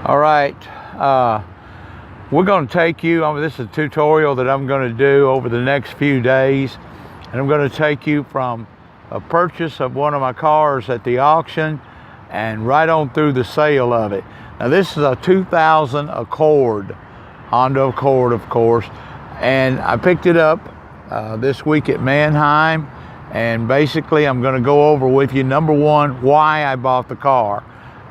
All right, we're going to take you, this is a tutorial that I'm going to do over the next few days, and I'm going to take you from a purchase of one of my cars at the auction and right on through the sale of it. Now this is a 2000 Accord, Honda Accord of course, and I picked it up this week at Mannheim, and basically I'm going to go over with you, number one, why I bought the car.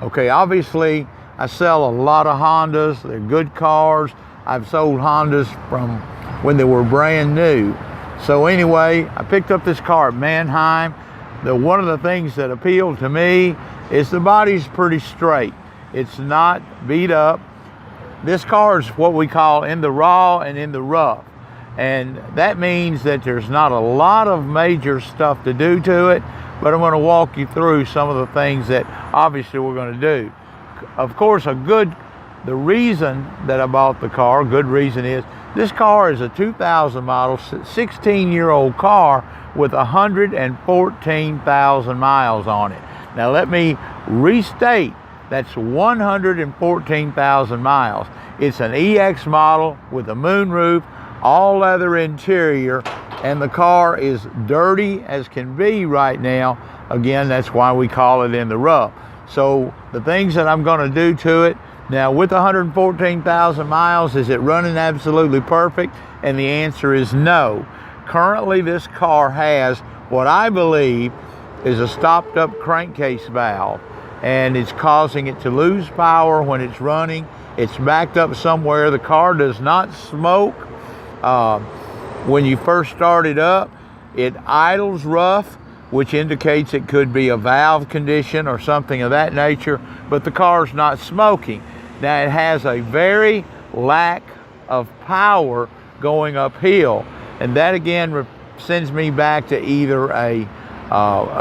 Okay, obviously I sell a lot of Hondas. They're good cars. I've sold Hondas from when they were brand new. So anyway, I picked up this car at Mannheim. One of the things that appealed to me is the body's pretty straight. It's not beat up. This car is what we call in the raw and in the rough. And that means that there's not a lot of major stuff to do to it, but I'm going to walk you through some of the things that obviously we're going to do. Of course, the reason that I bought the car, good reason, is this car is a 2000 model, 16-year-old car with 114,000 miles on it. Now let me restate, that's 114,000 miles. It's an EX model with a moonroof, all leather interior, and the car is dirty as can be right now. Again, that's why we call it in the rough. So the things that I'm going to do to it, now with 114,000 miles, is it running absolutely perfect? And the answer is no. Currently this car has what I believe is a stopped up crankcase valve, and it's causing it to lose power when it's running. It's backed up somewhere. The car does not smoke. When you first start it up, it idles rough, which indicates it could be a valve condition or something of that nature, but the car's not smoking. Now it has a very lack of power going uphill, and that again sends me back to either a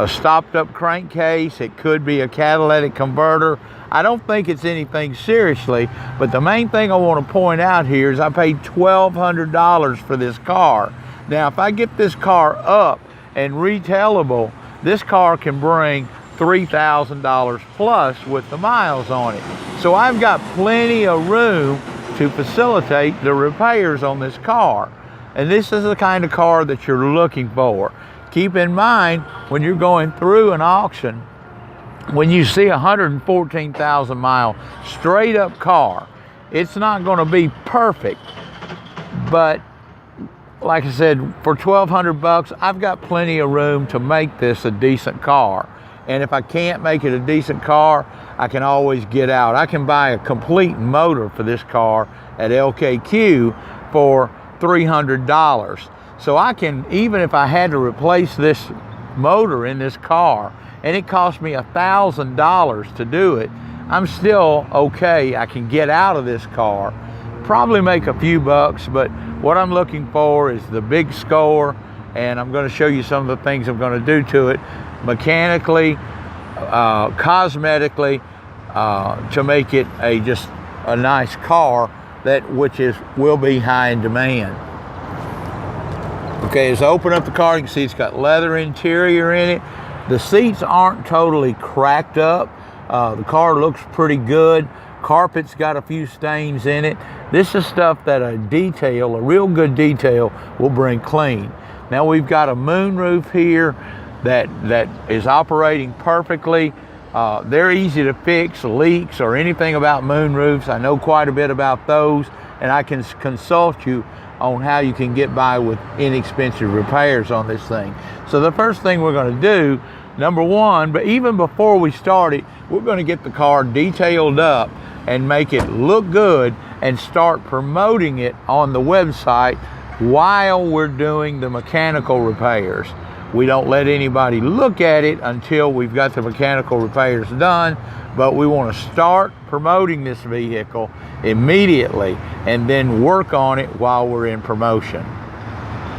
stopped up crankcase. It could be a catalytic converter. I don't think it's anything seriously, but the main thing I want to point out here is I paid $1,200 for this car. Now if I get this car up and retailable, this car can bring $3,000 plus with the miles on it. So I've got plenty of room to facilitate the repairs on this car. And this is the kind of car that you're looking for. Keep in mind, when you're going through an auction, when you see a 114,000 mile straight up car, it's not going to be perfect, but like I said, for $1,200, I've got plenty of room to make this a decent car. And if I can't make it a decent car, I can always get out. I can buy a complete motor for this car at LKQ for $300. So I can, even if I had to replace this motor in this car, and it cost me $1,000 to do it, I'm still okay. I can get out of this car, probably make a few bucks, but what I'm looking for is the big score, and I'm going to show you some of the things I'm going to do to it mechanically, cosmetically, to make it just a nice car will be high in demand. Okay, as I open up the car, you can see it's got leather interior in it. The seats aren't totally cracked up. The car looks pretty good. Carpet's got a few stains in it. This is stuff that a real good detail will bring clean. Now we've got a moonroof here that is operating perfectly. They're easy to fix, leaks or anything about moonroofs. I know quite a bit about those, and I can consult you on how you can get by with inexpensive repairs on this thing. So the first thing we're going to do, number one, but even before we start it, we're going to get the car detailed up and make it look good and start promoting it on the website while we're doing the mechanical repairs. We don't let anybody look at it until we've got the mechanical repairs done, but we want to start promoting this vehicle immediately and then work on it while we're in promotion.